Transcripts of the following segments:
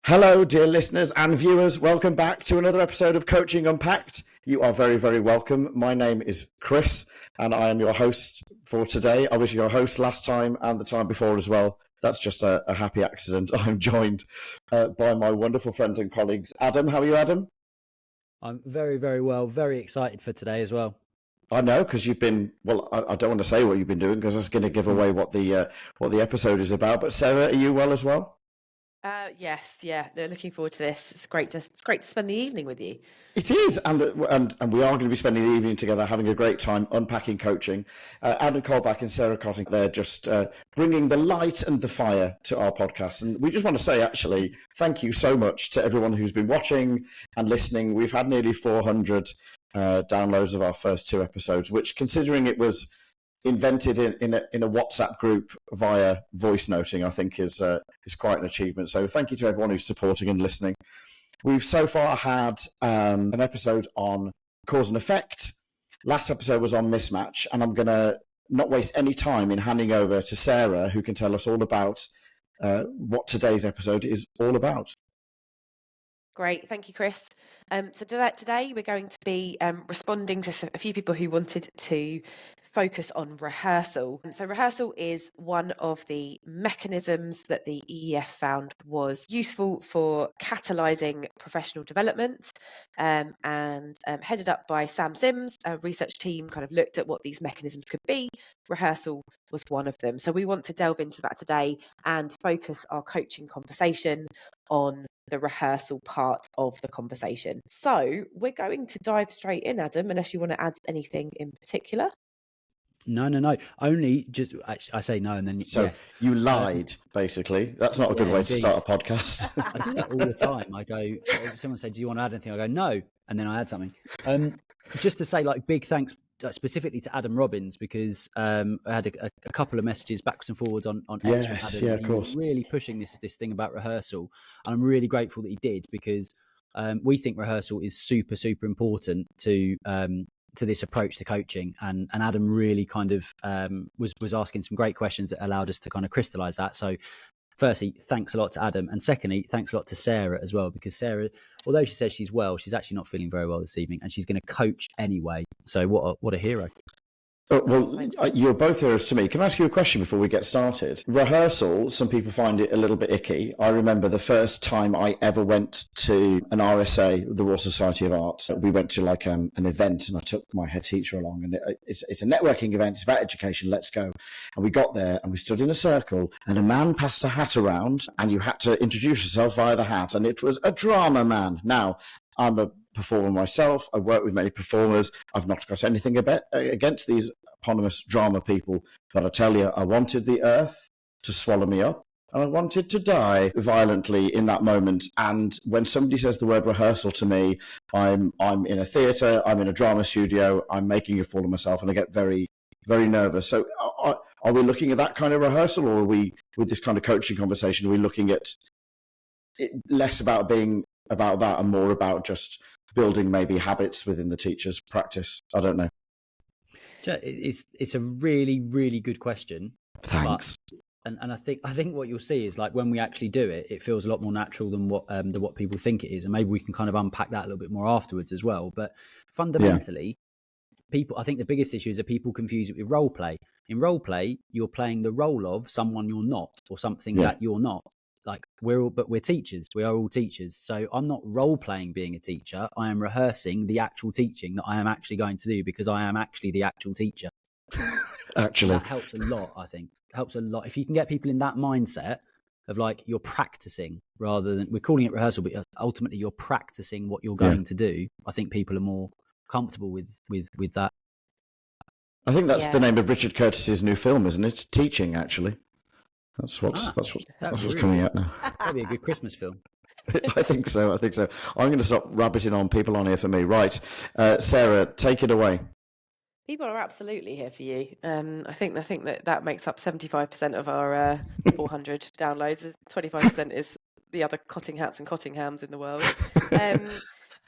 Hello, dear listeners and viewers. Welcome back to another episode of Coaching Unpacked. You are very, very welcome. My name is Chris, and I am your host for today. I was your host last time and the time before as well. That's just a happy accident. I'm joined by my wonderful friends and colleagues. Adam, how are you, Adam? I'm very, very well. Very excited for today as well. I know, because you've been, well, I don't want to say what you've been doing because that's going to give away what the episode is about. But Sarah, are you well as well? Yes, yeah. They're looking forward to this. It's great to spend the evening with you. It is, and we are going to be spending the evening together, having a great time unpacking coaching. Adam Colback and Sarah Cotting, they're just bringing the light and the fire to our podcast. And we just want to say, actually, thank you so much to everyone who's been watching and listening. We've had nearly 400 downloads of our first two episodes, which, considering it was invented in a WhatsApp group via voice noting, I think is quite an achievement. So thank you to everyone who's supporting and listening. We've so far had an episode on cause and effect. Last episode was on mismatch, and I'm going to not waste any time in handing over to Sarah, who can tell us all about what today's episode is all about. Great, thank you, Chris. So today we're going to be responding to a few people who wanted to focus on rehearsal. So rehearsal is one of the mechanisms that the EEF found was useful for catalysing professional development, and headed up by Sam Sims. A research team kind of looked at what these mechanisms could be. Rehearsal was one of them. So we want to delve into that today and focus our coaching conversation on the rehearsal part of the conversation. So we're going to dive straight in, Adam, unless you want to add anything in particular. No. Only just, I say no and then so yes. You lied, basically. That's not a good way to start a podcast. I do that all the time. I go, someone said, do you want to add anything? I go, no. And then I add something. Just to say, like, big thanks specifically to Adam Robbins, because I had a couple of messages backwards and forwards on X from Adam. Yeah, of course. He was really pushing this thing about rehearsal, and I'm really grateful that he did, because we think rehearsal is super, super important to this approach to coaching, and Adam really kind of was asking some great questions that allowed us to kind of crystallize that. So firstly, thanks a lot to Adam, and secondly, thanks a lot to Sarah as well, because Sarah, although she says she's well, she's actually not feeling very well this evening, and she's going to coach anyway. So what a hero. Well, you're both heroes to me. Can I ask you a question before we get started? Rehearsal, some people find it a little bit icky. I remember the first time I ever went to an RSA, the Royal Society of Arts. We went to like an event, and I took my head teacher along, and it's a networking event. It's about education. Let's go. And we got there, and we stood in a circle, and a man passed a hat around, and you had to introduce yourself via the hat, and it was a drama man. Now, I'm a performer myself. I work with many performers. I've not got anything against these eponymous drama people, but I tell you, I wanted the earth to swallow me up, and I wanted to die violently in that moment. And when somebody says the word rehearsal to me, I'm in a theatre, I'm in a drama studio, I'm making a fool of myself, and I get very, very nervous. So are we looking at that kind of rehearsal, or are we, with this kind of coaching conversation, are we looking at it less about being about that and more about just building maybe habits within the teacher's practice? I don't know. It's a really, really good question. Thanks. And I think what you'll see is, like, when we actually do it, it feels a lot more natural than what people think it is, and maybe we can kind of unpack that a little bit more afterwards as well. But fundamentally, I think the biggest issue is that people confuse it with role play. In role play, you're playing the role of someone you're not, or something that you're not. Like, we're teachers. We are all teachers. So I'm not role playing being a teacher. I am rehearsing the actual teaching that I am actually going to do, because I am actually the actual teacher. Actually, that helps a lot. I think helps a lot if you can get people in that mindset of, like, you're practicing, rather than, we're calling it rehearsal, but ultimately you're practicing what you're going to do. I think people are more comfortable with that. I think that's the name of Richard Curtis's new film, isn't it? Teaching, actually. That's what's coming out now. That'd be a good Christmas film. I think so. I'm going to stop rabbiting on. People on here for me. Right. Sarah, take it away. People are absolutely here for you. I think that makes up 75% of our 400 downloads. 25% is the other cotting hats and cotting hams in the world.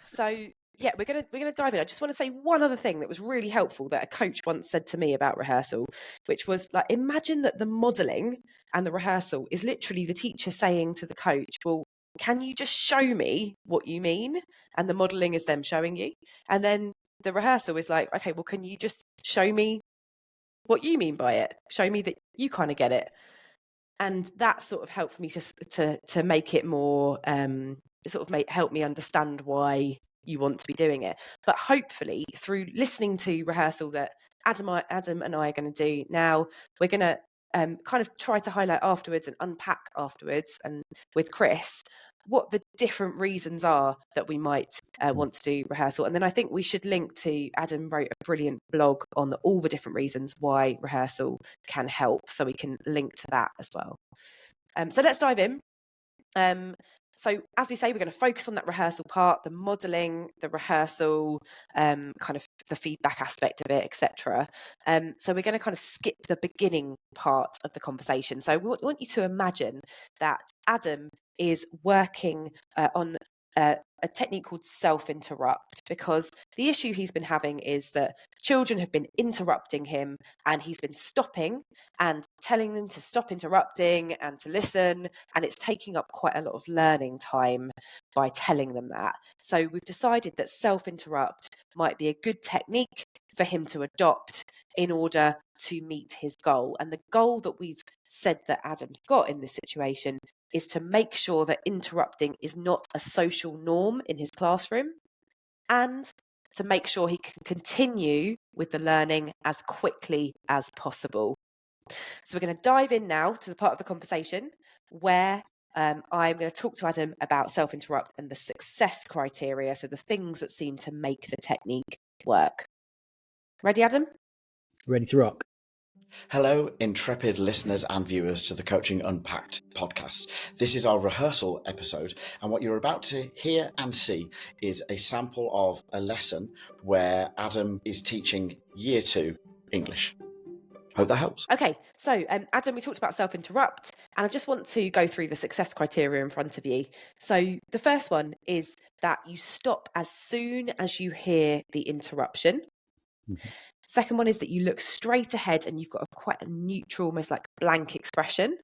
So yeah, we're gonna dive in. I just want to say one other thing that was really helpful that a coach once said to me about rehearsal, which was, like, imagine that the modelling and the rehearsal is literally the teacher saying to the coach, well, can you just show me what you mean? And the modeling is them showing you. And then the rehearsal is like, okay, well, can you just show me what you mean by it? Show me that you kind of get it. And that sort of helped me to make it more, help me understand why you want to be doing it. But hopefully through listening to rehearsal that Adam and I are going to do now, we're going to kind of try to highlight afterwards and unpack afterwards, and with Chris, what the different reasons are that we might want to do rehearsal. And then I think we should link to, Adam wrote a brilliant blog on all the different reasons why rehearsal can help. So we can link to that as well. So let's dive in. So as we say, we're going to focus on that rehearsal part, the modelling, the rehearsal, kind of the feedback aspect of it, etc. So we're going to kind of skip the beginning part of the conversation. So we want you to imagine that Adam is working on a technique called self-interrupt, because the issue he's been having is that children have been interrupting him, and he's been stopping and telling them to stop interrupting and to listen, and it's taking up quite a lot of learning time by telling them that. So we've decided that self-interrupt might be a good technique for him to adopt in order to meet his goal. And the goal that we've said that Adam's got in this situation is to make sure that interrupting is not a social norm in his classroom, and to make sure he can continue with the learning as quickly as possible. So we're going to dive in now to the part of the conversation where I'm going to talk to Adam about self-interrupt and the success criteria, so the things that seem to make the technique work. Ready, Adam? Ready to rock. Hello, intrepid listeners and viewers to the Coaching Unpacked podcast. This is our rehearsal episode, and what you're about to hear and see is a sample of a lesson where Adam is teaching Year 2 English. Hope that helps. Okay, so Adam, we talked about self-interrupt, and I just want to go through the success criteria in front of you. So the first one is that you stop as soon as you hear the interruption. Mm-hmm. Second one is that you look straight ahead and you've got quite a neutral, almost like blank expression.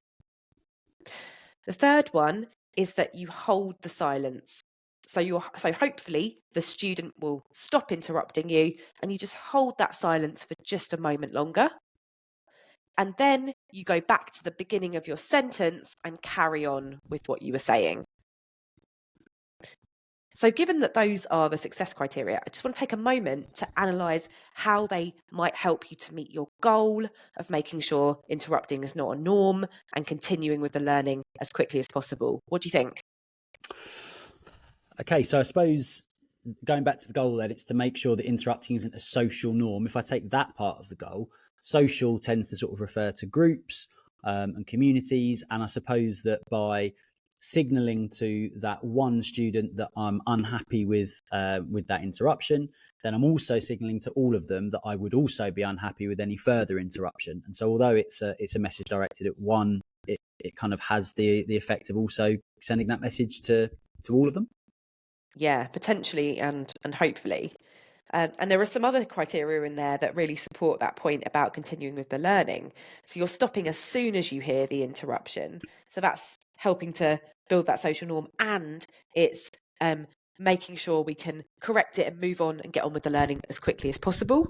The third one is that you hold the silence. So hopefully the student will stop interrupting you and you just hold that silence for just a moment longer. And then you go back to the beginning of your sentence and carry on with what you were saying. So given that those are the success criteria, I just want to take a moment to analyse how they might help you to meet your goal of making sure interrupting is not a norm and continuing with the learning as quickly as possible. What do you think? Okay, so I suppose going back to the goal then, it's to make sure that interrupting isn't a social norm. If I take that part of the goal, social tends to sort of refer to groups and communities. And I suppose that by signalling to that one student that I'm unhappy with that interruption, then I'm also signalling to all of them that I would also be unhappy with any further interruption. And so although it's a message directed at one, it kind of has the effect of also sending that message to all of them. Yeah, potentially and hopefully. And there are some other criteria in there that really support that point about continuing with the learning. So you're stopping as soon as you hear the interruption. So that's helping to build that social norm, and it's making sure we can correct it and move on and get on with the learning as quickly as possible.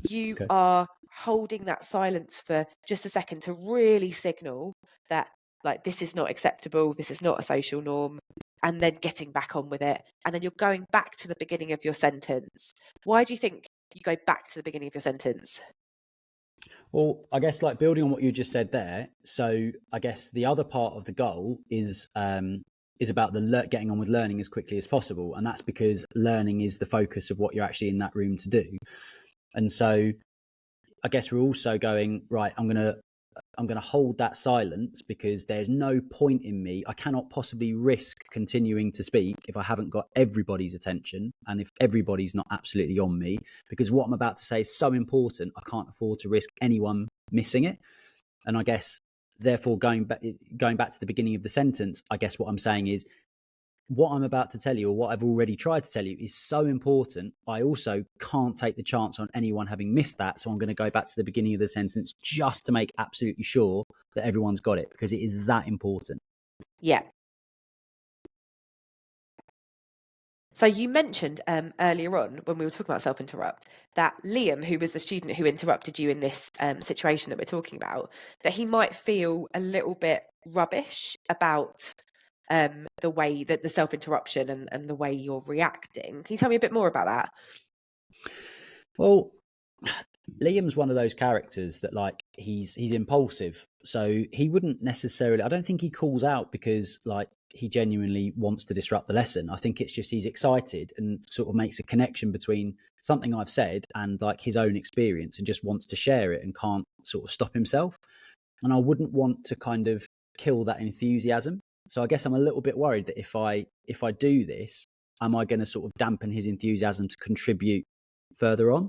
You are holding that silence for just a second to really signal that, like, this is not acceptable, this is not a social norm, and then getting back on with it. And then you're going back to the beginning of your sentence. Why do you think you go back to the beginning of your sentence? Well, I guess like building on what you just said there. So I guess the other part of the goal is about the getting on with learning as quickly as possible. And that's because learning is the focus of what you're actually in that room to do. And so I guess we're also going, right, I'm going to hold that silence because there's no point in me. I cannot possibly risk continuing to speak if I haven't got everybody's attention and if everybody's not absolutely on me, because what I'm about to say is so important. I can't afford to risk anyone missing it. And I guess therefore going back to the beginning of the sentence, I guess what I'm saying is what I'm about to tell you, or what I've already tried to tell you, is so important. I also can't take the chance on anyone having missed that. So I'm going to go back to the beginning of the sentence just to make absolutely sure that everyone's got it, because it is that important. Yeah. So you mentioned earlier on when we were talking about self-interrupt that Liam, who was the student who interrupted you in this situation that we're talking about, that he might feel a little bit rubbish about the way that the self-interruption and the way you're reacting. Can you tell me a bit more about that? Well, Liam's one of those characters that like he's impulsive, so he wouldn't necessarily. I don't think he calls out because like he genuinely wants to disrupt the lesson. I think it's just he's excited and sort of makes a connection between something I've said and like his own experience and just wants to share it and can't sort of stop himself. And I wouldn't want to kind of kill that enthusiasm. So I guess I'm a little bit worried that if I do this, am I going to sort of dampen his enthusiasm to contribute further on?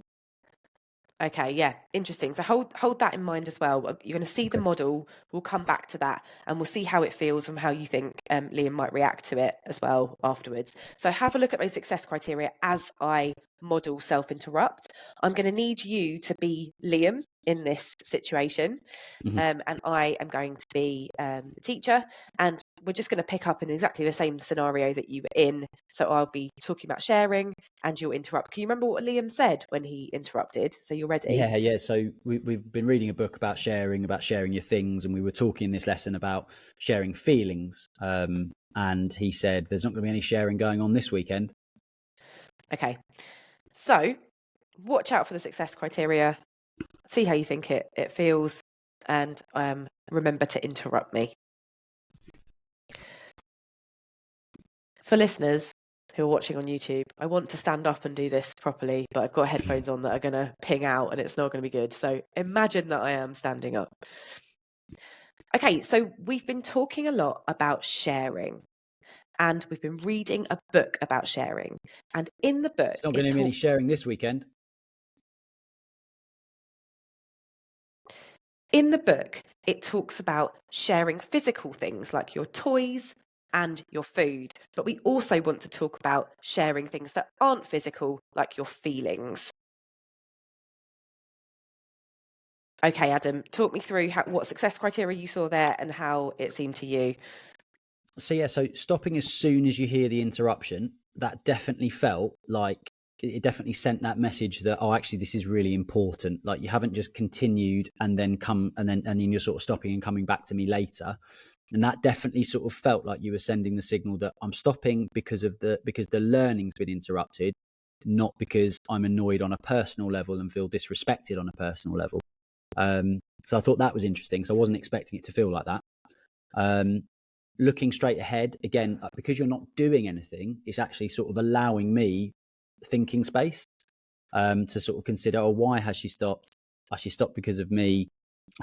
Okay, yeah, interesting. So hold that in mind as well. You're going to see the Okay. model. We'll come back to that, and we'll see how it feels and how you think Liam might react to it as well afterwards. So have a look at those success criteria as I model self-interrupt. I'm going to need you to be Liam in this situation, and I am going to be the teacher, and we're just going to pick up in exactly the same scenario that you were in. So I'll be talking about sharing and you'll interrupt. Can you remember what Liam said when he interrupted? So you're ready? Yeah. So we've been reading a book about sharing your things, and we were talking in this lesson about sharing feelings. And he said there's not going to be any sharing going on this weekend. Okay. So watch out for the success criteria. See how you think it feels, and remember to interrupt me. For listeners who are watching on YouTube, I want to stand up and do this properly, but I've got headphones on that are going to ping out and it's not going to be good. So imagine that I am standing up. Okay, so we've been talking a lot about sharing and we've been reading a book about sharing. And in the book, It's not going to be any sharing this weekend. In the book, it talks about sharing physical things like your toys and your food, but we also want to talk about sharing things that aren't physical, like your feelings. Okay, Adam, talk me through what success criteria you saw there and how it seemed to you. So stopping as soon as you hear the interruption, that definitely felt like it definitely sent that message that, oh, actually this is really important. Like you haven't just continued and then you're sort of stopping and coming back to me later. And that definitely sort of felt like you were sending the signal that I'm stopping because the learning's been interrupted, not because I'm annoyed on a personal level and feel disrespected on a personal level. So I thought that was interesting. So I wasn't expecting it to feel like that. Looking straight ahead, again, because you're not doing anything, it's actually sort of allowing me thinking space to sort of consider, oh, why has she stopped? She stopped because of me.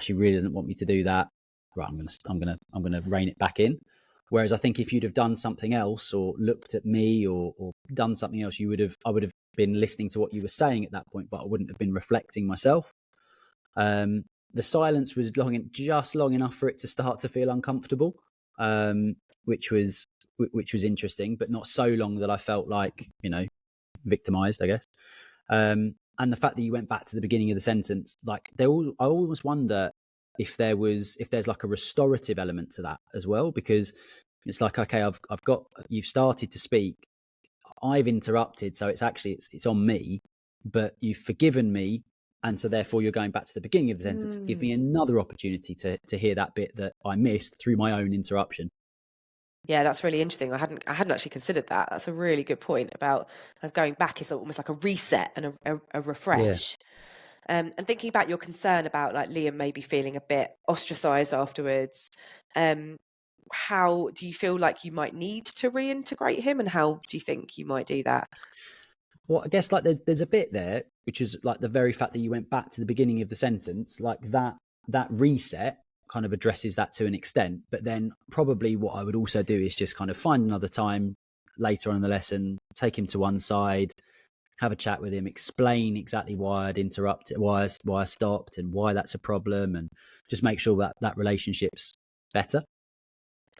She really doesn't want me to do that. Right, I'm gonna rein it back in. Whereas I think if you'd have done something else or looked at me or done something else, I would have been listening to what you were saying at that point, but I wouldn't have been reflecting myself. The silence was just long enough for it to start to feel uncomfortable, which was interesting, but not so long that I felt like, victimized, I guess. And the fact that you went back to the beginning of the sentence, like I almost wonder if there's like a restorative element to that as well, because it's like, okay, you've started to speak, I've interrupted, so it's actually it's on me, but you've forgiven me, and so therefore you're going back to the beginning of the sentence to give me another opportunity to hear that bit that I missed through my own interruption. Yeah, that's really interesting. I hadn't actually considered that. That's a really good point about going back is almost like a reset and a refresh. And thinking about your concern about like Liam maybe feeling a bit ostracized afterwards. How do you feel like you might need to reintegrate him, and how do you think you might do that? Well, I guess like there's a bit there which is like the very fact that you went back to the beginning of the sentence, like that reset kind of addresses that to an extent. But then probably what I would also do is just kind of find another time later on in the lesson, take him to one side, have a chat with him, explain exactly why I'd interrupted, why I stopped, and why that's a problem, and just make sure that relationship's better.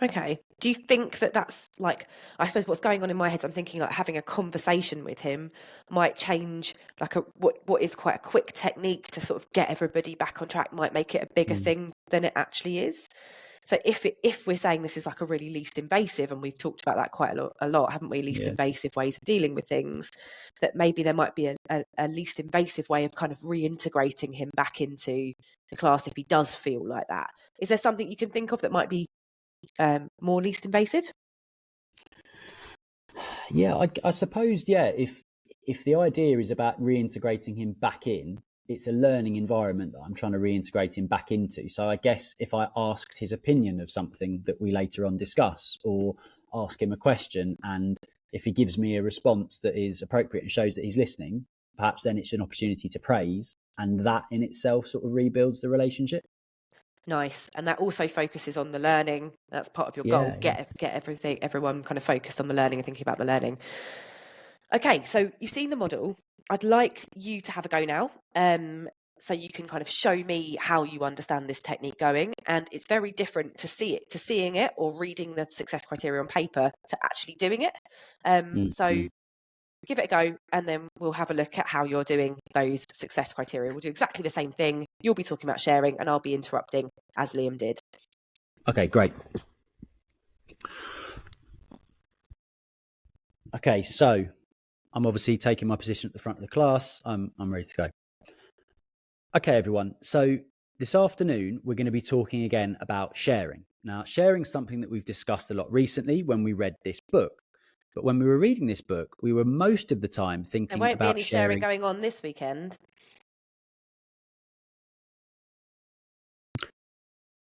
Okay. Do you think that that's like, I suppose what's going on in my head, I'm thinking like having a conversation with him might change like what is quite a quick technique to sort of get everybody back on track, might make it a bigger thing than it actually is. So if we're saying this is like a really least invasive, and we've talked about that quite a lot, haven't we? Least invasive ways of dealing with things, that maybe there might be a least invasive way of kind of reintegrating him back into the class if he does feel like that. Is there something you can think of that might be more least invasive? Yeah, I suppose, if the idea is about reintegrating him back in, it's a learning environment that I'm trying to reintegrate him back into. So I guess if I asked his opinion of something that we later on discuss, or ask him a question, and if he gives me a response that is appropriate and shows that he's listening, perhaps then it's an opportunity to praise, and that in itself sort of rebuilds the relationship. Nice. And that also focuses on the learning. That's part of your goal. Get everyone kind of focused on the learning and thinking about the learning. Okay, so you've seen the model. I'd like you to have a go now. So you can kind of show me how you understand this technique going. And it's very different to seeing it or reading the success criteria on paper to actually doing it. So give it a go, and then we'll have a look at how you're doing those success criteria. We'll do exactly the same thing. You'll be talking about sharing, and I'll be interrupting as Liam did. Okay, great. Okay, so I'm obviously taking my position at the front of the class. I'm ready to go. Okay, everyone. So this afternoon, we're going to be talking again about sharing. Now, sharing is something that we've discussed a lot recently when we read this book. But when we were reading this book, we were most of the time thinking about sharing. There won't be any sharing going on this weekend.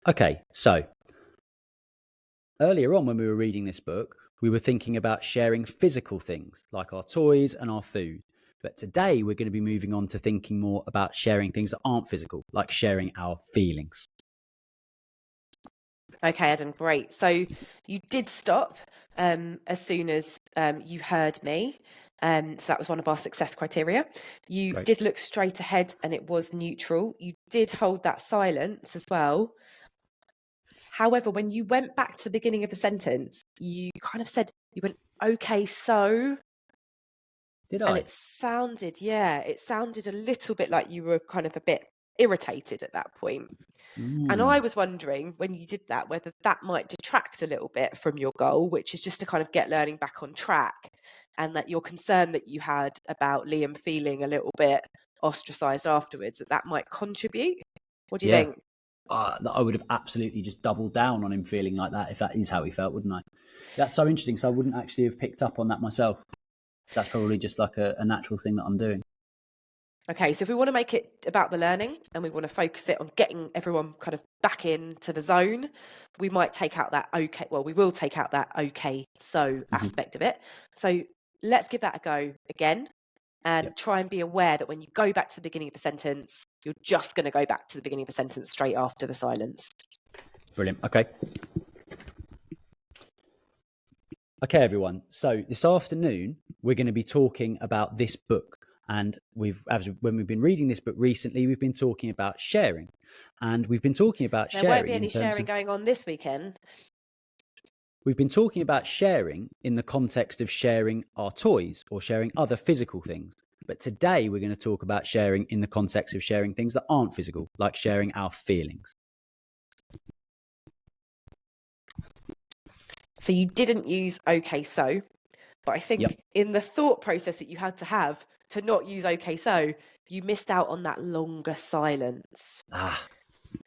Okay, so earlier on when we were reading this book, we were thinking about sharing physical things like our toys and our food. But today we're going to be moving on to thinking more about sharing things that aren't physical, like sharing our feelings. Okay, Adam, great. So you did stop as soon as you heard me. So that was one of our success criteria. You did look straight ahead, and it was neutral. You did hold that silence as well. However, when you went back to the beginning of the sentence, you kind of said, you went, okay, so. Did I? And it sounded a little bit like you were kind of a bit irritated at that point. And I was wondering, when you did that, whether that might detract a little bit from your goal, which is just to kind of get learning back on track, and that your concern that you had about Liam feeling a little bit ostracized afterwards, that might contribute. What do you think? I would have absolutely just doubled down on him feeling like that if that is how he felt, wouldn't I? That's so interesting. So I wouldn't actually have picked up on that myself. That's probably just like a natural thing that I'm doing. Okay, so if we want to make it about the learning and we want to focus it on getting everyone kind of back into the zone, we might take out that okay. Well, we will take out that okay, so aspect of it. So let's give that a go again, and try and be aware that when you go back to the beginning of the sentence, you're just going to go back to the beginning of the sentence straight after the silence. Brilliant. Okay. Okay, everyone. So this afternoon, we're going to be talking about this book. And when we've been reading this book recently, we've been talking about sharing. And we've been talking about sharing. There won't be any sharing going on this weekend. We've been talking about sharing in the context of sharing our toys or sharing other physical things. But today we're going to talk about sharing in the context of sharing things that aren't physical, like sharing our feelings. So you didn't use okay, so, but I think in the thought process that you had to have to not use okay, so, you missed out on that longer silence.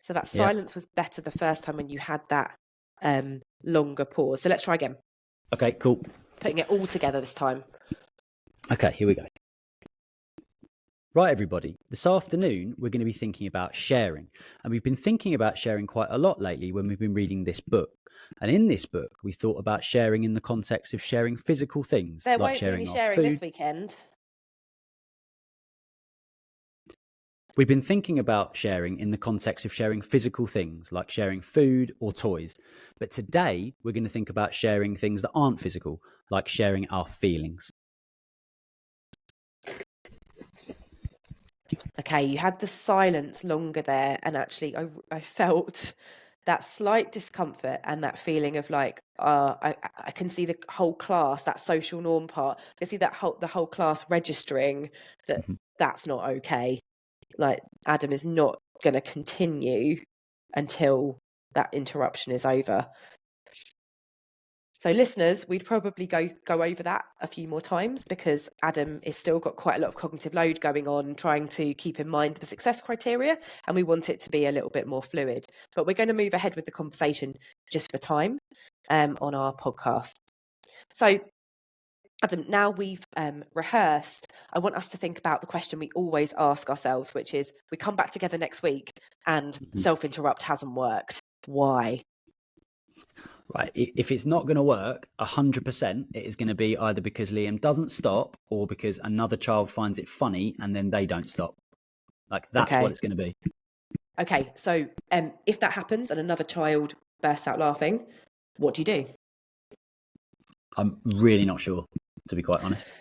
So that silence was better the first time when you had that longer pause. So let's try again. Okay, cool. Putting it all together this time. Okay, here we go. Right, everybody. This afternoon, we're going to be thinking about sharing. And we've been thinking about sharing quite a lot lately when we've been reading this book. And in this book, we thought about sharing in the context of sharing physical things. There like won't sharing be any our sharing food. this weekend. We've been thinking about sharing in the context of sharing physical things, like sharing food or toys. But today, we're going to think about sharing things that aren't physical, like sharing our feelings. Okay, you had the silence longer there, and actually I felt that slight discomfort and that feeling of like, I can see the whole class, that social norm part. I see that the whole class registering that that's not okay. Like Adam is not going to continue until that interruption is over. So listeners, we'd probably go over that a few more times, because Adam is still got quite a lot of cognitive load going on, trying to keep in mind the success criteria, and we want it to be a little bit more fluid. But we're going to move ahead with the conversation just for time on our podcast. So Adam, now we've rehearsed, I want us to think about the question we always ask ourselves, which is, we come back together next week and self-interrupt hasn't worked. Why? Right. If it's not going to work, 100%, it is going to be either because Liam doesn't stop or because another child finds it funny and then they don't stop. Like, that's what it's going to be. Okay. So if that happens and another child bursts out laughing, what do you do? I'm really not sure, to be quite honest.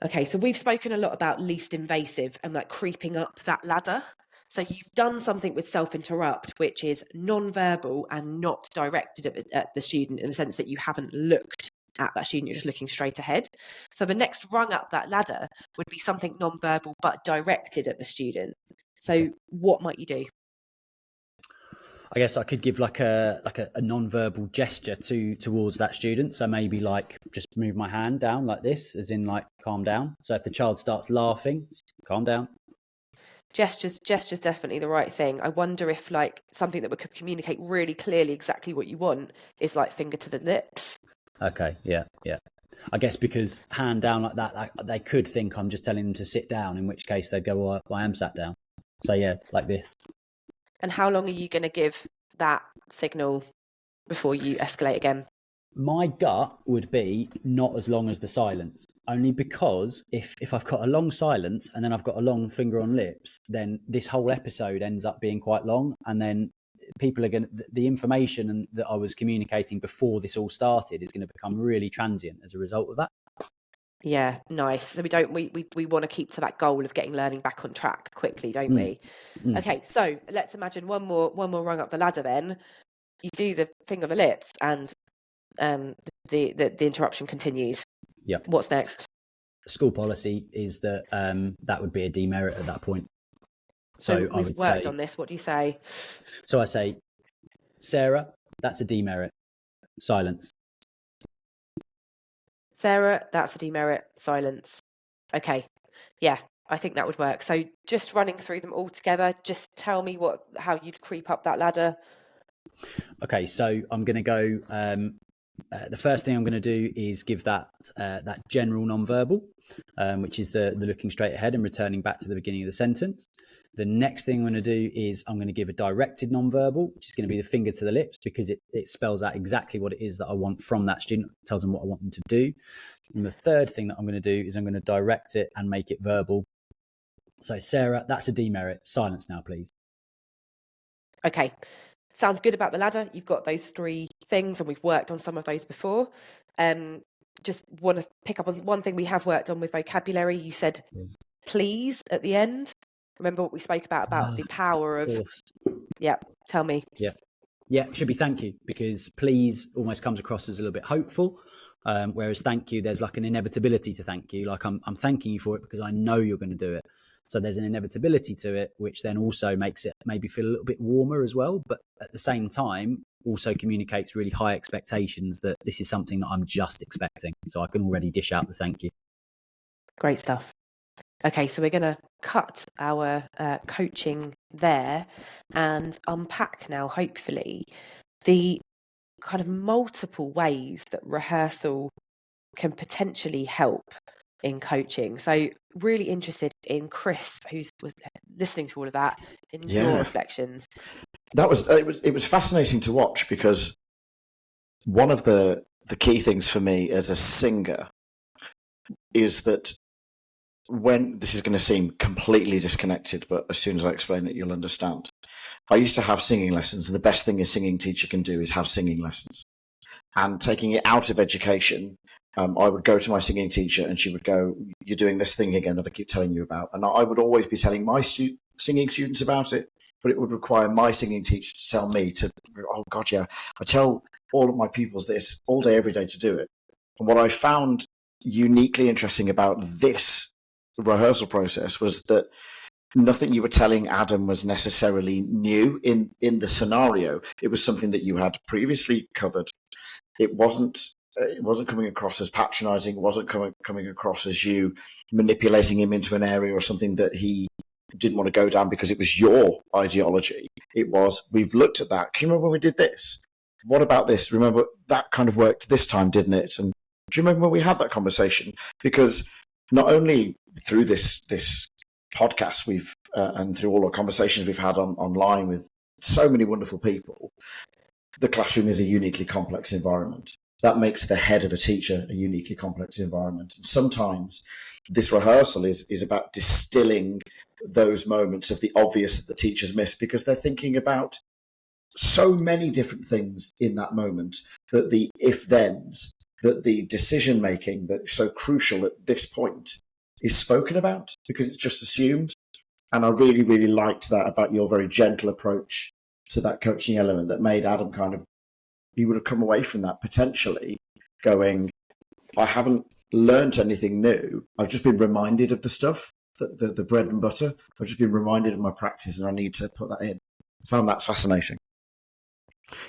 Okay. So we've spoken a lot about least invasive and like creeping up that ladder. So you've done something with self-interrupt, which is non-verbal and not directed at the student, in the sense that you haven't looked at that student, you're just looking straight ahead. So the next rung up that ladder would be something non-verbal but directed at the student. So what might you do? I guess I could give like a non-verbal gesture towards that student. So maybe like just move my hand down like this, as in like calm down. So if the child starts laughing, calm down. Gestures definitely the right thing. I wonder if like something that would communicate really clearly exactly what you want is like finger to the lips. Okay, yeah. I guess because hand down like that, they could think I'm just telling them to sit down, in which case they'd go, well, I am sat down. So yeah, like this. And how long are you going to give that signal before you escalate again? My gut would be not as long as the silence, only because if I've got a long silence and then I've got a long finger on lips, then this whole episode ends up being quite long. And then people are going to, the information that I was communicating before this all started is going to become really transient as a result of that. Yeah, nice. So we want to keep to that goal of getting learning back on track quickly, don't we? Okay, so let's imagine one more rung up the ladder. Then you do the finger on the lips, and the interruption continues. Yeah. What's next? School policy is that that would be a demerit at that point. So we've worked on this. What do you say? So I say, Sarah, that's a demerit. Silence. Sarah, that's a demerit. Silence. Okay. Yeah, I think that would work. So just running through them all together, just tell me how you'd creep up that ladder. Okay, so I'm going to go. The first thing I'm going to do is give that general non-verbal, which is the looking straight ahead and returning back to the beginning of the sentence. The next thing I'm going to do is I'm going to give a directed non-verbal, which is going to be the finger to the lips, because it spells out exactly what it is that I want from that student, it tells them what I want them to do. And the third thing that I'm going to do is I'm going to direct it and make it verbal. So Sarah, that's a demerit. Silence now, please. Okay. Sounds good about the ladder. You've got those three things, and we've worked on some of those before. Just want to pick up on one thing we have worked on with vocabulary. You said please at the end. Remember what we spoke about the power of... Yeah, tell me. Yeah, it should be thank you, because please almost comes across as a little bit hopeful, whereas thank you, there's like an inevitability to thank you. Like I'm thanking you for it because I know you're going to do it. So there's an inevitability to it, which then also makes it maybe feel a little bit warmer as well. But at the same time, also communicates really high expectations that this is something that I'm just expecting. So I can already dish out the thank you. Great stuff. Okay, so we're going to cut our coaching there and unpack now, hopefully, the kind of multiple ways that rehearsal can potentially help in coaching. So really interested in Chris, who was listening to all of that, in your reflections. That was it was fascinating to watch, because one of the key things for me as a singer is that, when this is going to seem completely disconnected, but as soon as I explain it, you'll understand. I used to have singing lessons, and the best thing a singing teacher can do is have singing lessons. And taking it out of education, I would go to my singing teacher and she would go, "You're doing this thing again that I keep telling you about." And I would always be telling my singing students about it, but it would require my singing teacher to tell me to, "Oh God, yeah, I tell all of my pupils this all day, every day to do it." And what I found uniquely interesting about this rehearsal process was that nothing you were telling Adam was necessarily new in the scenario. It was something that you had previously covered. It wasn't coming across as patronizing. It wasn't coming across as you manipulating him into an area or something that he didn't want to go down because it was your ideology. It was, we've looked at that. Can you remember when we did this? What about this? Remember that kind of worked this time, didn't it? And do you remember when we had that conversation? Because not only through this podcast we've and through all our conversations we've had online with so many wonderful people, the classroom is a uniquely complex environment. That makes the head of a teacher a uniquely complex environment. And sometimes this rehearsal is about distilling those moments of the obvious that the teachers miss, because they're thinking about so many different things in that moment, that the if-thens, that the decision-making that's so crucial at this point is spoken about because it's just assumed. And I really, really liked that about your very gentle approach to that coaching element that made Adam kind of, he would have come away from that potentially going, I haven't learned anything new. I've just been reminded of the stuff, the bread and butter. I've just been reminded of my practice and I need to put that in. I found that fascinating.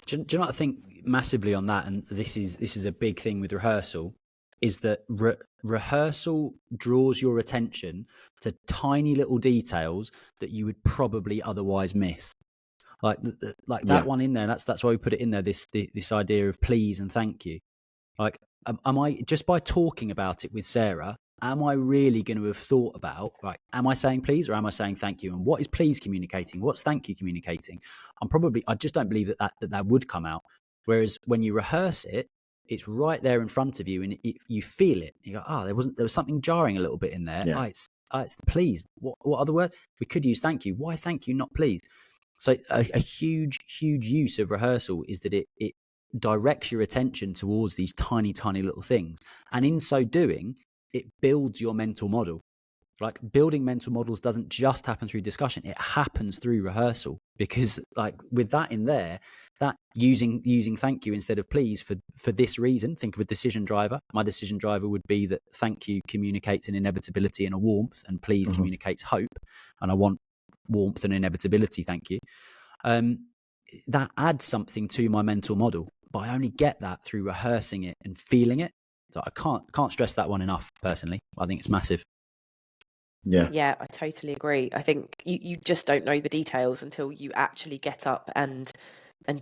Do you know what I think massively on that? And this is a big thing with rehearsal, is that rehearsal draws your attention to tiny little details that you would probably otherwise miss. Like that one in there. That's why we put it in there. This idea of please and thank you. Like, am I, just by talking about it with Sarah, am I really going to have thought about, right, am I saying please or am I saying thank you? And what is please communicating? What's thank you communicating? I just don't believe that would come out. Whereas when you rehearse it, it's right there in front of you and you feel it. You go, there was something jarring a little bit in there. Yeah. It's the please. What other word? We could use thank you. Why thank you, not please? So a huge use of rehearsal is that it directs your attention towards these tiny, tiny little things. And in so doing, it builds your mental model. Like, building mental models doesn't just happen through discussion. It happens through rehearsal, because like with that in there, that using thank you instead of please for this reason, think of a decision driver. My decision driver would be that thank you communicates an inevitability and a warmth, and please communicates hope. And I want warmth and inevitability, thank you. That adds something to my mental model, but I only get that through rehearsing it and feeling it. So I can't stress that one enough, personally. I think it's massive. Yeah, I totally agree. I think you just don't know the details until you actually get up and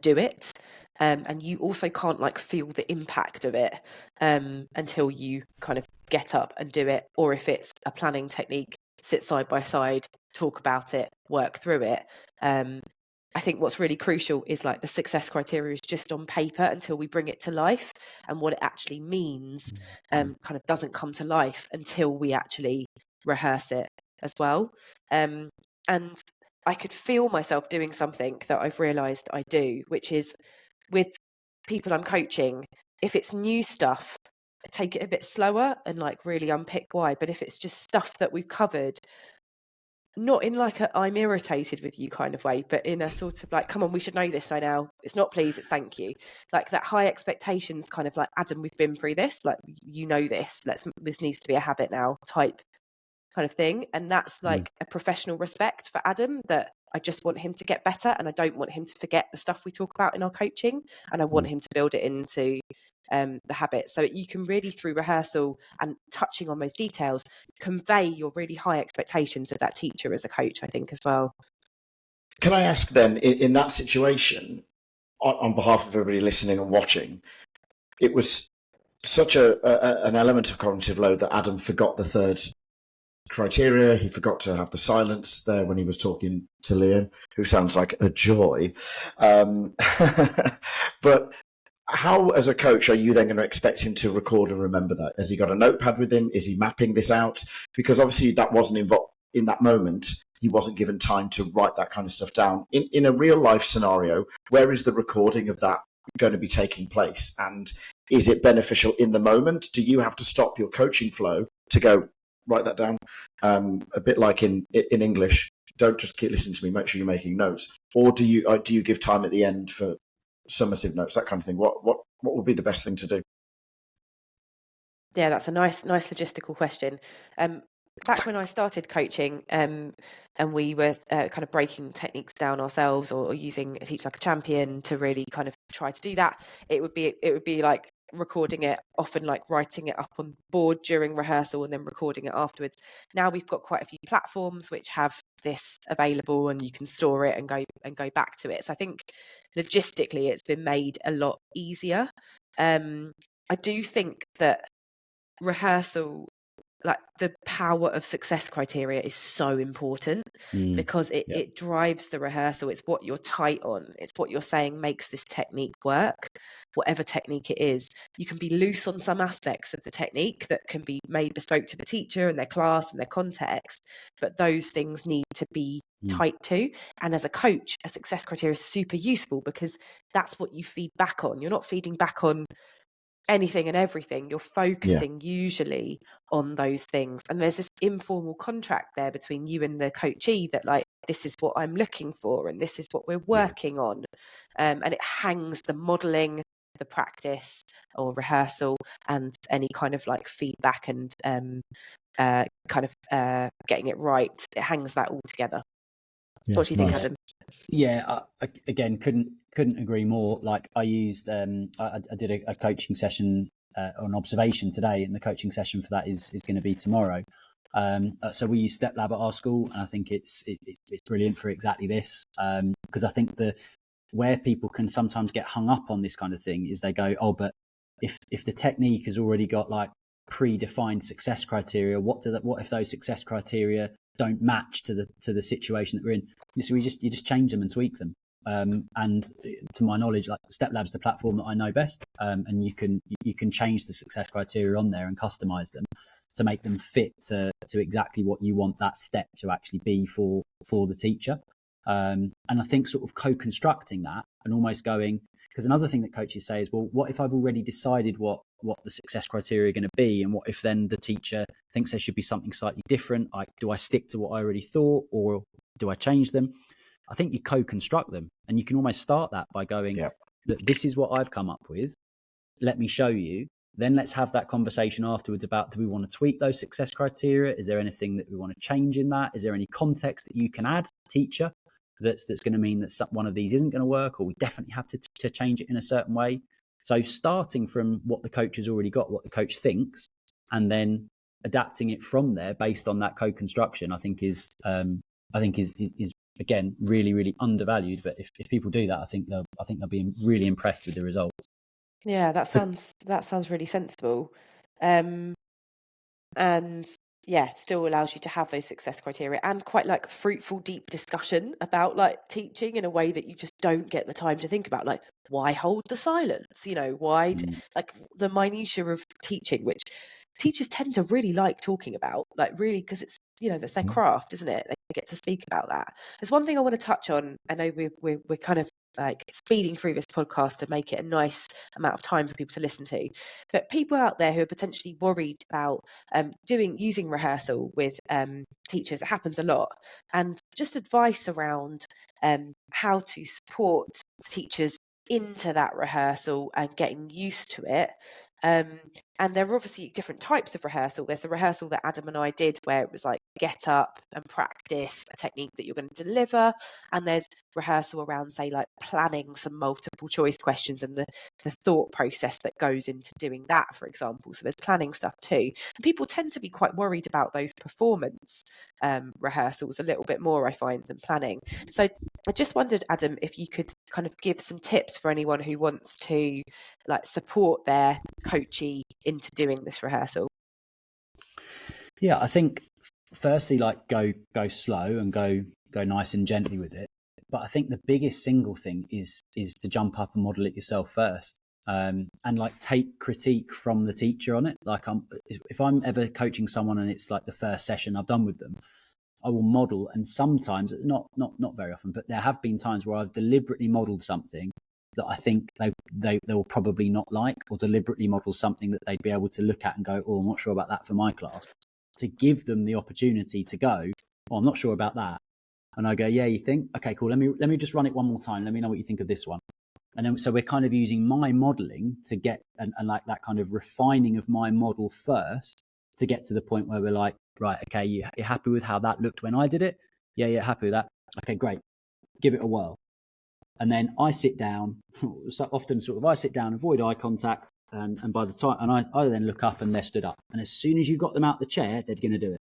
do it. And you also can't like feel the impact of it until you kind of get up and do it. Or if it's a planning technique, sit side by side, talk about it, work through it. I think what's really crucial is like the success criteria is just on paper until we bring it to life, and what it actually means kind of doesn't come to life until we actually rehearse it as well. And I could feel myself doing something that I've realized I do, which is with people I'm coaching, if it's new stuff, take it a bit slower and like really unpick why. But if it's just stuff that we've covered, not in like a I'm irritated with you kind of way, but in a sort of like, come on, we should know this by now. It's not please, it's thank you. Like that high expectations kind of like, Adam, we've been through this, like, you know, this needs to be a habit now type kind of thing. And that's like a professional respect for Adam, that I just want him to get better, and I don't want him to forget the stuff we talk about in our coaching, and I want him to build it into the habit. So you can really, through rehearsal and touching on those details, convey your really high expectations of that teacher as a coach, I think, as well. Can I ask then, in that situation, on behalf of everybody listening and watching, it was such an element of cognitive load that Adam forgot the third criteria. He forgot to have the silence there when he was talking to Liam, who sounds like a joy. But how, as a coach, are you then going to expect him to record and remember that? Has he got a notepad with him? Is he mapping this out? Because obviously that wasn't involved in that moment. He wasn't given time to write that kind of stuff down. In a real life scenario, where is the recording of that going to be taking place? And is it beneficial in the moment? Do you have to stop your coaching flow to go, write that down? A bit like in English, don't just keep listening to me, make sure you're making notes. Or do you give time at the end for summative notes, that kind of thing? What would be the best thing to do? Yeah, that's a nice logistical question. back when I started coaching, and we were kind of breaking techniques down ourselves, or using a Teach Like a Champion to really kind of try to do that, it would be like recording it, often like writing it up on board during rehearsal and then recording it afterwards. Now we've got quite a few platforms which have this available, and you can store it and go back to it. So I think logistically it's been made a lot easier. I do think that rehearsal, like the power of success criteria, is so important, because it drives the rehearsal. It's what you're tight on. It's what you're saying makes this technique work, whatever technique it is. You can be loose on some aspects of the technique that can be made bespoke to the teacher and their class and their context, but those things need to be tight too. And as a coach, a success criteria is super useful, because that's what you feed back on. You're not feeding back on anything and everything. You're focusing usually on those things, and there's this informal contract there between you and the coachee that, like, this is what I'm looking for and this is what we're working on, and it hangs the modeling, the practice or rehearsal, and any kind of like feedback and getting it right. It hangs that all together. What do you think, Adam? Yeah, again, couldn't agree more. Like I used, I did a coaching session on observation today, and the coaching session for that is going to be tomorrow. So we use StepLab at our school, and I think it's brilliant for exactly this, because I think where people can sometimes get hung up on this kind of thing is they go, oh, but if the technique has already got like predefined success criteria, what if those success criteria don't match to the situation that we're in? So you just change them and tweak them. And to my knowledge, like StepLab's the platform that I know best, and you can change the success criteria on there and customize them to make them fit to exactly what you want that step to actually be for the teacher. And I think sort of co-constructing that and almost going, because another thing that coaches say is, well, what if I've already decided what the success criteria are going to be, and what if then the teacher thinks there should be something slightly different? Like, do I stick to what I already thought, or do I change them? I think you co-construct them, and you can almost start that by going, look, this is what I've come up with. Let me show you. Then let's have that conversation afterwards about, do we want to tweak those success criteria? Is there anything that we want to change in that? Is there any context that you can add, teacher, that's going to mean that one of these isn't going to work, or we definitely have to change it in a certain way? So starting from what the coach has already got, what the coach thinks, and then adapting it from there based on that co-construction, I think is again really, really undervalued. But if people do that, I think they'll be really impressed with the results. Yeah, that sounds really sensible. And yeah, still allows you to have those success criteria and quite like fruitful, deep discussion about like teaching in a way that you just don't get the time to think about. Like, why hold the silence? Why like the minutiae of teaching, which teachers tend to really like talking about, like really, because it's, that's their craft, isn't it? They get to speak about that. There's one thing I want to touch on. I know we're kind of like speeding through this podcast to make it a nice amount of time for people to listen to, but people out there who are potentially worried about using rehearsal with teachers, it happens a lot, and just advice around how to support teachers into that rehearsal and getting used to it. And there are obviously different types of rehearsal. There's the rehearsal that Adam and I did, where it was like get up and practice a technique that you're going to deliver. And there's rehearsal around, say, like planning some multiple choice questions and the thought process that goes into doing that, for example. So there's planning stuff too. And people tend to be quite worried about those performance rehearsals a little bit more, I find, than planning. So I just wondered, Adam, if you could kind of give some tips for anyone who wants to like support their coachee into doing this rehearsal. Yeah, I think firstly, like go slow and go nice and gently with it. But I think the biggest single thing is to jump up and model it yourself first, and like take critique from the teacher on it. Like if I'm ever coaching someone and it's like the first session I've done with them, I will model, and sometimes not very often, but there have been times where I've deliberately modeled something that I think they will probably not like, or deliberately model something that they'd be able to look at and go, oh, I'm not sure about that for my class, to give them the opportunity to go, oh, I'm not sure about that. And I go, yeah, you think? Okay, cool. Let me just run it one more time. Let me know what you think of this one. And then, so we're kind of using my modeling to get, and like that kind of refining of my model first, to get to the point where we're like, Right, okay, you're happy with how that looked when I did it? Yeah, happy with that. Okay, great. Give it a whirl. And then I sit down, so often sort of I sit down, avoid eye contact, and by the time, and I then look up and they're stood up. And as soon as you've got them out the chair, they're going to do it.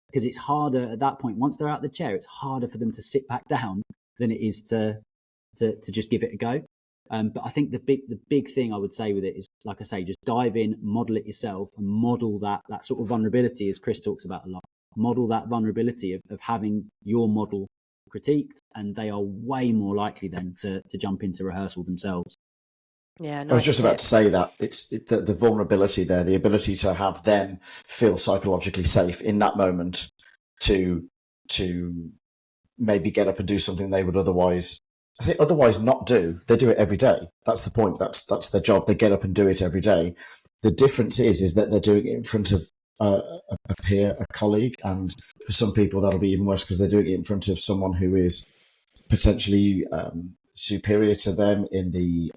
Because it's harder at that point, once they're out the chair, it's harder for them to sit back down than it is to just give it a go. But I think the big thing I would say with it is, like I say, just dive in, model it yourself, and model that sort of vulnerability, as Chris talks about a lot. Model that vulnerability of having your model critiqued, and they are way more likely then to jump into rehearsal themselves. Yeah, nice. I was just about to say that it's the vulnerability there, the ability to have them feel psychologically safe in that moment to maybe get up and do something they would otherwise not do. They do it every day. That's the point. That's their job. They get up and do it every day. The difference is that they're doing it in front of a peer, a colleague, and for some people that'll be even worse because they're doing it in front of someone who is potentially superior to them in the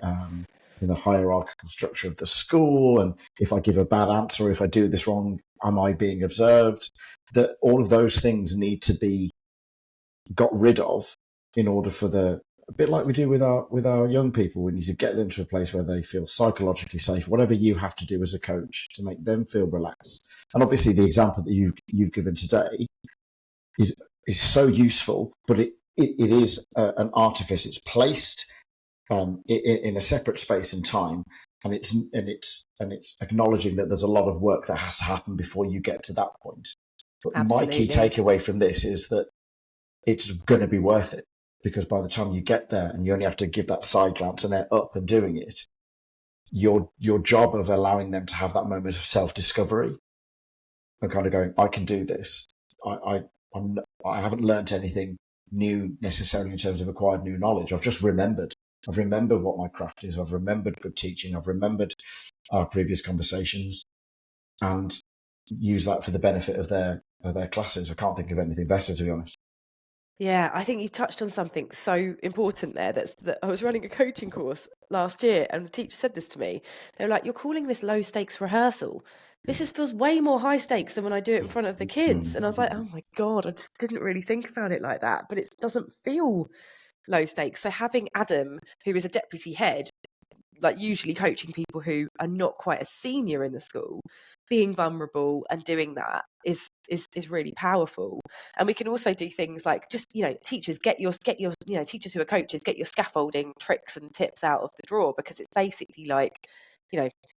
hierarchical structure of the school. And if I give a bad answer, if I do this wrong, am I being observed? That all of those things need to be got rid of in order for a bit like we do with our young people. We need to get them to a place where they feel psychologically safe, whatever you have to do as a coach to make them feel relaxed. And obviously the example that you've given today is so useful, but it is an artifice. It's placed in a separate space and time, and it's acknowledging that there's a lot of work that has to happen before you get to that point. But Absolutely. my key takeaway from this is that it's going to be worth it, because by the time you get there and you only have to give that side glance and they're up and doing it, your job of allowing them to have that moment of self-discovery and kind of going, I can do this. I haven't learned anything new necessarily in terms of acquired new knowledge. I've just remembered. I've remembered what my craft is. I've remembered good teaching. I've remembered our previous conversations, and use that for the benefit of their classes. I can't think of anything better, to be honest. Yeah, I think you've touched on something so important there. That I was running a coaching course last year, and the teacher said this to me. They were like, "You're calling this low stakes rehearsal. This feels way more high stakes than when I do it in front of the kids." And I was like, "Oh my God, I just didn't really think about it like that." But it doesn't feel low stakes. So having Adam, who is a deputy head, like usually coaching people who are not quite as senior in the school, being vulnerable and doing that is really powerful. And we can also do things like just, teachers, get your teachers who are coaches, get your scaffolding tricks and tips out of the drawer, because it's basically like,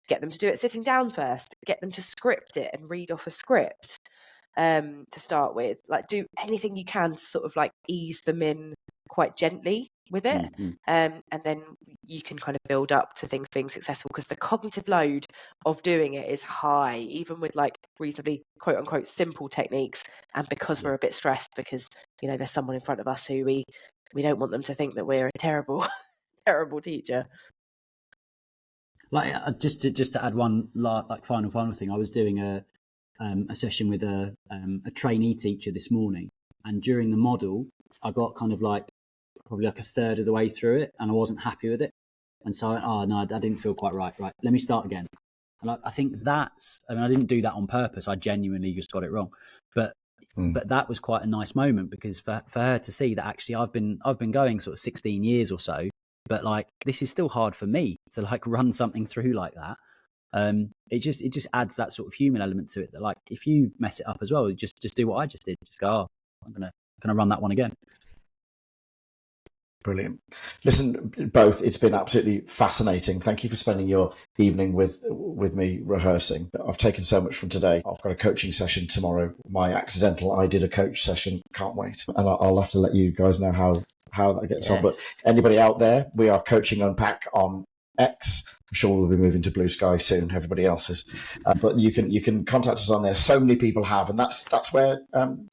get them to do it sitting down first, get them to script it and read off a script to start with. Like, do anything you can to sort of like ease them in quite gently with it. Mm-hmm. And then you can kind of build up to things being successful, because the cognitive load of doing it is high, even with like reasonably quote unquote simple techniques. And because we're a bit stressed because, there's someone in front of us who we don't want them to think that we're a terrible, terrible teacher. Like just to add one like final thing, I was doing a session with a trainee teacher this morning, and during the model, I got kind of like probably like a third of the way through it, and I wasn't happy with it, and so I didn't feel quite right. Let me start again. And I think I didn't do that on purpose. I genuinely just got it wrong, but that was quite a nice moment, because for her to see that actually I've been going sort of 16 years or so, but like this is still hard for me to like run something through like that. It just adds that sort of human element to it, that like if you mess it up as well, just do what I just did. Just go, I'm gonna run that one again. Brilliant. Listen, both, it's been absolutely fascinating. Thank you for spending your evening with me rehearsing. I've taken so much from today. I've got a coaching session tomorrow. My accidental I did a coach session. Can't wait. And I'll have to let you guys know how that gets on. But anybody out there, we are coaching Unpack on X. I'm sure we'll be moving to Blue Sky soon. Everybody else is. But you can contact us on there. So many people have. And that's where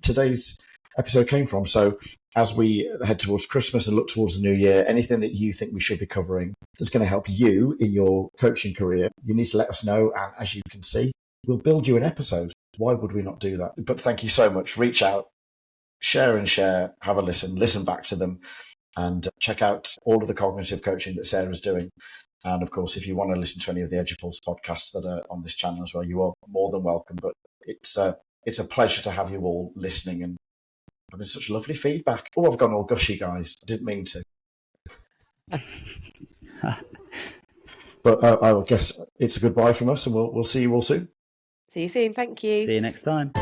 today's episode came from. So as we head towards Christmas and look towards the new year, anything that you think we should be covering that's going to help you in your coaching career, you need to let us know. And as you can see, we'll build you an episode. Why would we not do that? But thank you so much. Reach out, share, have a listen back to them, and check out all of the cognitive coaching that Sarah's doing. And of course, if you want to listen to any of the EduPulse podcasts that are on this channel as well, you are more than welcome. But it's It's a pleasure to have you all listening and having such lovely feedback. Oh, I've gone all gushy, guys. I didn't mean to. But I guess it's a goodbye from us, and we'll see you all soon. See you soon. Thank you. See you next time.